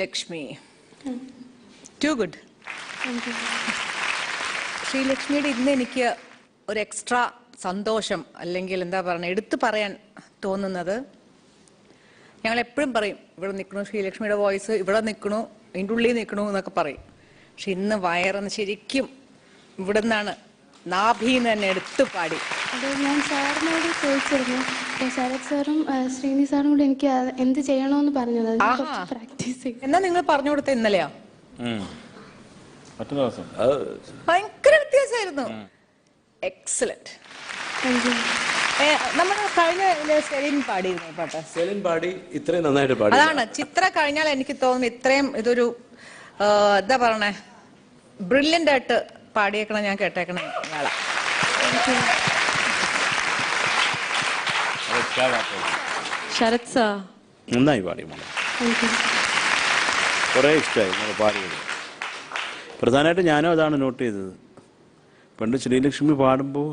Sreelakshmi. Too good. ശ്രീലക്ഷ്മിയുടെ ഇന്ന് എനിക്ക് ഒരു എക്സ്ട്രാ സന്തോഷം അല്ലെങ്കിൽ എന്താ പറയുക എടുത്തു പറയാൻ തോന്നുന്നത്, ഞങ്ങൾ എപ്പോഴും പറയും ഇവിടെ നിൽക്കണു ശ്രീലക്ഷ്മിയുടെ വോയിസ്, ഇവിടെ നിൽക്കണു, അതിൻ്റെ ഉള്ളിൽ നിൽക്കണു എന്നൊക്കെ പറയും. പക്ഷെ ഇന്ന് വയറെന്ന് ശരിക്കും ഇവിടെ നിന്നാണ് നാഭീന്ന് തന്നെ എടുത്തു പാടി. അത് ഞാൻ സാറിനോട് ചോദിച്ചിരുന്നു. ശരത് സാറും ശ്രീനി സാറും കൂടി എനിക്ക് എന്ത് ചെയ്യണമെന്ന് പറഞ്ഞത്. പ്രാക്ടീസ് എന്നാ നിങ്ങൾ പറഞ്ഞു കൊടുത്ത ഇന്നലെയാ? ഭയങ്കര വ്യത്യാസമായിരുന്നു. എക്സലന്റ്. നമ്മൾ കഴിഞ്ഞ സെലിൻ പാടിയിരുന്നു പാട്ട്. സെലിൻ പാടി ഇത്രയും നന്നായിട്ട് പാടി. അതാണ് ചിത്ര കഴിഞ്ഞാൽ എനിക്ക് തോന്നുന്നു ഇത്രയും ഇതൊരു എന്താ പറയണേ ബ്രില്യൻ്റ് ആയിട്ട് പാടിയേക്കണം. ഞാൻ കേട്ടേക്കണേ ഇയാളെ. ശരത് സാർ നന്നായി പാടി മോളെ, കുറേ ഇഷ്ടമായി മോളെ പാടിയത്. പ്രധാനമായിട്ട് ഞാനും അതാണ് നോട്ട് ചെയ്തത്. പണ്ട് ശ്രീലക്ഷ്മി പാടുമ്പോൾ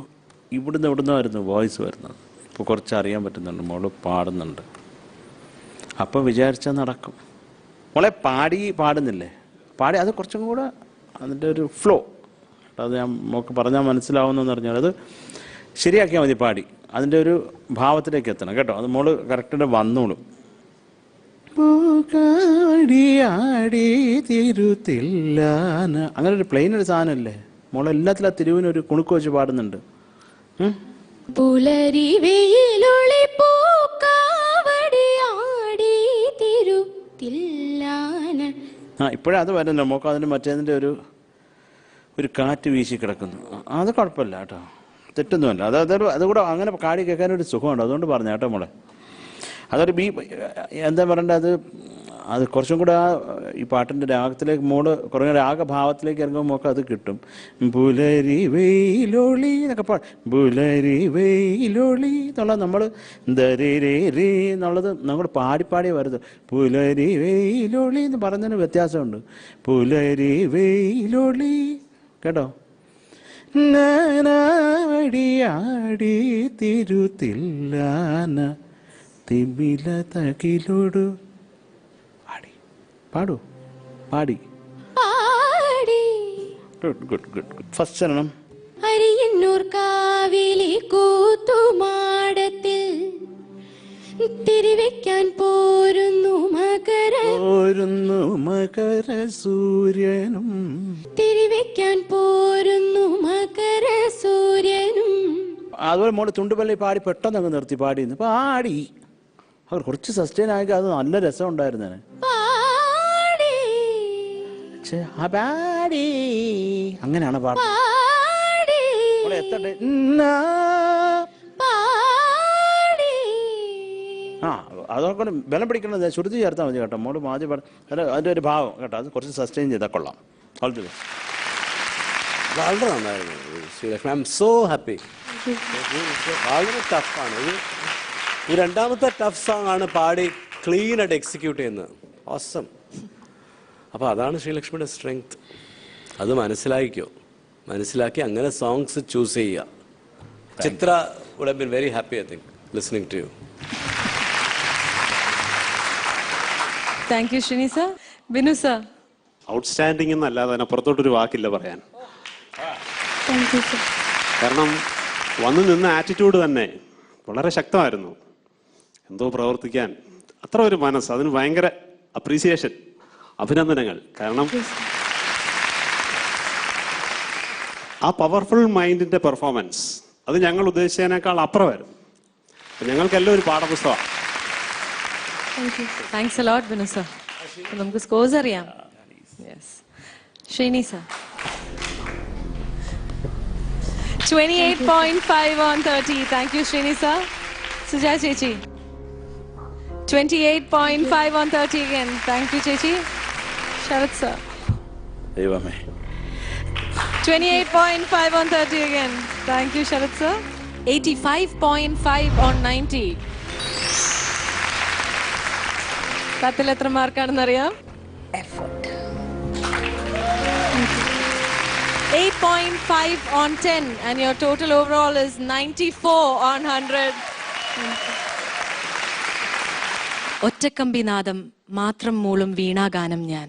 ഇവിടുന്നായിരുന്നു വോയിസ് വരുന്നത്. ഇപ്പോൾ കുറച്ച് അറിയാൻ പറ്റുന്നുണ്ട്, മോള് പാടുന്നുണ്ട്. അപ്പോൾ വിചാരിച്ചാൽ നടക്കും. മോളെ പാടുന്നില്ലേ, പാടി അത് കുറച്ചും കൂടെ അതിൻ്റെ ഒരു ഫ്ലോ, അത് ഞാൻ മോൾക്ക് പറഞ്ഞാൽ മനസ്സിലാവുന്നതെന്ന് പറഞ്ഞാൽ അത് ശരിയാക്കിയാൽ മതി. പാടി അതിൻ്റെ ഒരു ഭാവത്തിലേക്ക് എത്തണം കേട്ടോ. അത് മോള് കറക്റ്റായിട്ട് വന്നോളും. അങ്ങനെ ഒരു പ്ലെയിൻ ഒരു സാധനമല്ലേ മോള്, എല്ലാത്തിലും ആ തിരുവിനൊരു കുണുക്ക് വെച്ച് പാടുന്നുണ്ട്. ഇപ്പോഴേ അത് വരുന്നുണ്ടോ മോക്ക്? അതിന് മറ്റേതിൻ്റെ ഒരു കാറ്റ് വീശി കിടക്കുന്നു. അത് കുഴപ്പമില്ല കേട്ടോ, തെറ്റൊന്നുമല്ല. അതുകൂടെ അങ്ങനെ കാടി കേൾക്കാനൊരു സുഖമുണ്ട്. അതുകൊണ്ട് പറഞ്ഞു കേട്ടോ മോളെ. അതൊരു എന്താ പറയണ്ടത്, അത് കുറച്ചും കൂടെ ഈ പാട്ടിൻ്റെ രാഗത്തിലേക്ക് മോള് കുറേ രാഗഭാവത്തിലേക്ക് ഇറങ്ങുമ്പോൾ മോക്ക് അത് കിട്ടും. പുലരി വെയിലൊളി എന്നൊക്കെ പുലരി വെയിലൊളി എന്നുള്ളത് നമ്മൾ ദരേ എന്നുള്ളത് നമ്മൾ പാടി വരുന്നത്. പുലരി വെയിലൊളി എന്ന് പറയുന്നതിന് വ്യത്യാസമുണ്ട്. പുലരി വെയിലൊളി കേട്ടോ. നാനാടിയാടി തിരുത്തില്ലാന തിമില തകിലോടു പാടി. ഗുഡ്. ഫസ്റ്റ് ചരണം. അരിയന്നൂർ കാവിലെ കൂത്തുമാടത്തിൽ തിരിവെക്കാൻ പോരുന്നു മകര സൂര്യനും. തിരിവെക്കാൻ പോരുന്നു മകര സൂര്യനും. അതുപോലെ മോള് തുണ്ടുപള്ളി പാടി പെട്ടെന്ന് അങ്ങ് നിർത്തി പാടി അവർ കുറച്ച് സസ്റ്റെയിൻ ആക്കി അത് നല്ല രസം ഉണ്ടായിരുന്നേ. അങ്ങനെയാണ് പാടുന്നത്. എത്തട്ടെ. അതൊക്കെ ബലം പിടിക്കണത് ശ്രുതി ചേർത്താൽ മതി കേട്ടോ. മോള് ആദ്യം അതിൻ്റെ ഒരു ഭാവം കേട്ടോ, അത് കുറച്ച് സസ്റ്റെയിൻ ചെയ്താൽ കൊള്ളാം. വളരെ നന്നായിരുന്നു Sreelakshmi. I M so happy. വളരെ ടഫാണ് ഈ രണ്ടാമത്തെ ടഫ് സോങ് ആണ് പാടി ക്ലീൻ ആയിട്ട് എക്സിക്യൂട്ട് ചെയ്യുന്നത്. ഓസം. അപ്പോൾ അതാണ് ശ്രീലക്ഷ്മിയുടെ സ്ട്രെങ്ത്. അത് മനസ്സിലാക്കി അങ്ങനെ സോങ്സ് ചൂസ് ചെയ്യുക. Chithra would have been very happy I think listening to you. Thank you Srini sir. Binu sir. Outstanding എന്നല്ലാതെ അതിനപ്പുറത്തോട്ടൊരു വാക്കില്ല പറയാൻ. കാരണം വന്നു നിന്ന ആറ്റിറ്റ്യൂഡ് തന്നെ വളരെ ശക്തമായിരുന്നു. എന്തോ പ്രവർത്തിക്കാൻ അത്ര ഒരു മനസ്സ്, അതിന് ഭയങ്കര അപ്രീസിയേഷൻ, അഭിനന്ദനങ്ങൾ. കാരണം ആ പവർഫുൾ മൈൻഡിന്റെ പെർഫോമൻസ് അത് ഞങ്ങൾ ഉദ്ദേശിച്ചതിനേക്കാൾ അപ്പുറമായിരുന്നു. ഞങ്ങൾക്കെല്ലാം ഒരു പാഠപുസ്തകമാണ്. Thanks a lot Binu sir. നമുക്ക് സ്കോർസ് അറിയാം. Srini sir. 28.5 on 30. Thank you, Srini sir. Suja Chechi. 28.5 on 30 again. Thank you, Chechi. Sharath sir. 28.5 on 30 again. Thank you, Sharath sir. 85.5 on 90. Kathil etra mark aanennu ariyam? Effort. 8.5 on 10 and your total overall is 94 on 100. ഒറ്റക്കമ്പിനാദം മാത്രം മൂളും വീണാഗാനം ഞാൻ.